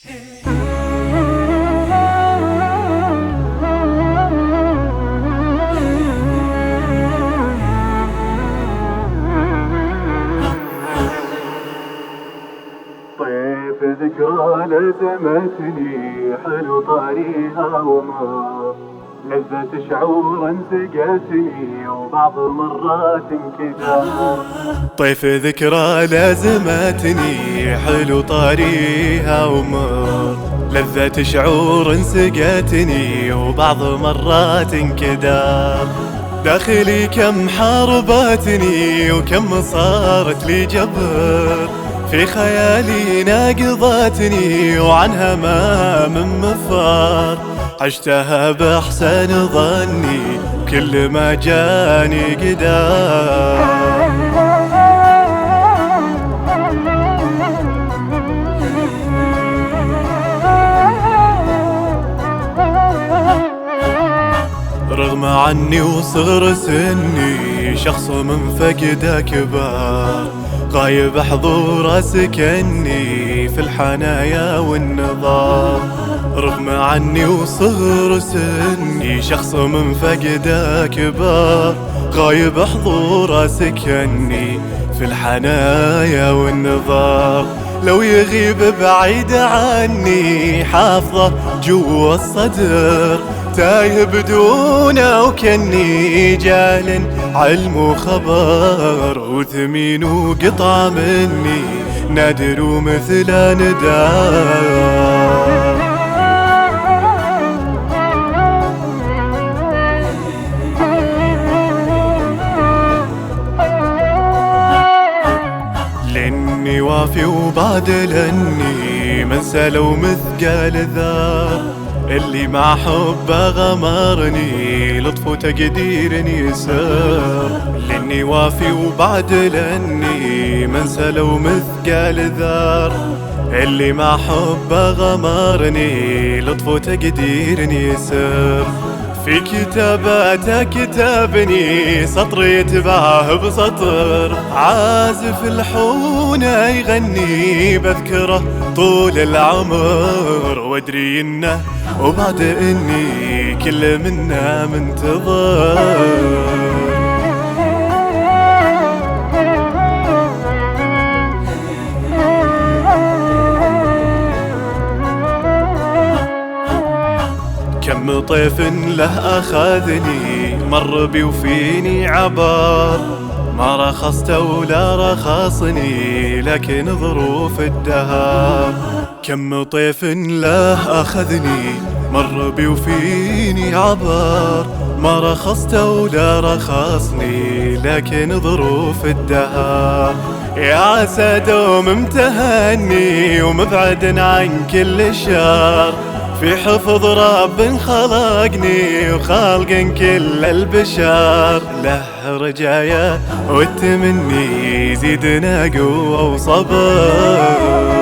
طيف ذكرى لزمتني حلو طاريها ومر، لذة شعور سقتني وبعض مرات انكدر. طيف ذكرى لازمتني حلو طاريها ومر، لذة شعور سقتني وبعض مرات انكدر. داخلي كم حاربتني وكم صارت لي جبر، في خيالي ناقضتني وعنها ما من مفر. عشتها بأحسن ظني كل ما جاني قدر. رغم عني وصغر سني شخص من فقده كبار، غايب حضوره سكني في الحنايا والنظار. رغم عني وصغر سني شخص من فقده كبار، غايب حضوره سكني في الحنايا والنظار. لو يغيب بعيد عني حافظه جوا الصدر، تايه بدونه وكني جاهل علم وخبر. وثمين وقطعة مني نادر ومثل ندار. لاني وافي وبعد لاني منسى لو مثقال ذار. اللي مع حبه غمرني لطف وتقدير يسر، لاني وافي وبعد لاني منسى لو مثقال ذار. اللي مع حبه غمرني لطف وتقدير يسر. في كتاباته كتابني سطر يتبعه بسطر، عازف الحونة يغني بذكره طول العمر. وادري انه وبعد اني كل منا منتظر. كم طيف له أخذني مر بي وفيني عبر، ما رخصت ولا رخصني لكن ظروف الدهر. كم طيف له أخذني مر بي وفيني عبر، ما رخصت ولا رخصني لكن ظروف الدهر. يا عسى دوم امتهني ومبعد عن كل شر، في حفظ رب خلقني وخالق كل البشر. له رجايا والتمني يزيدنا قوة وصبر.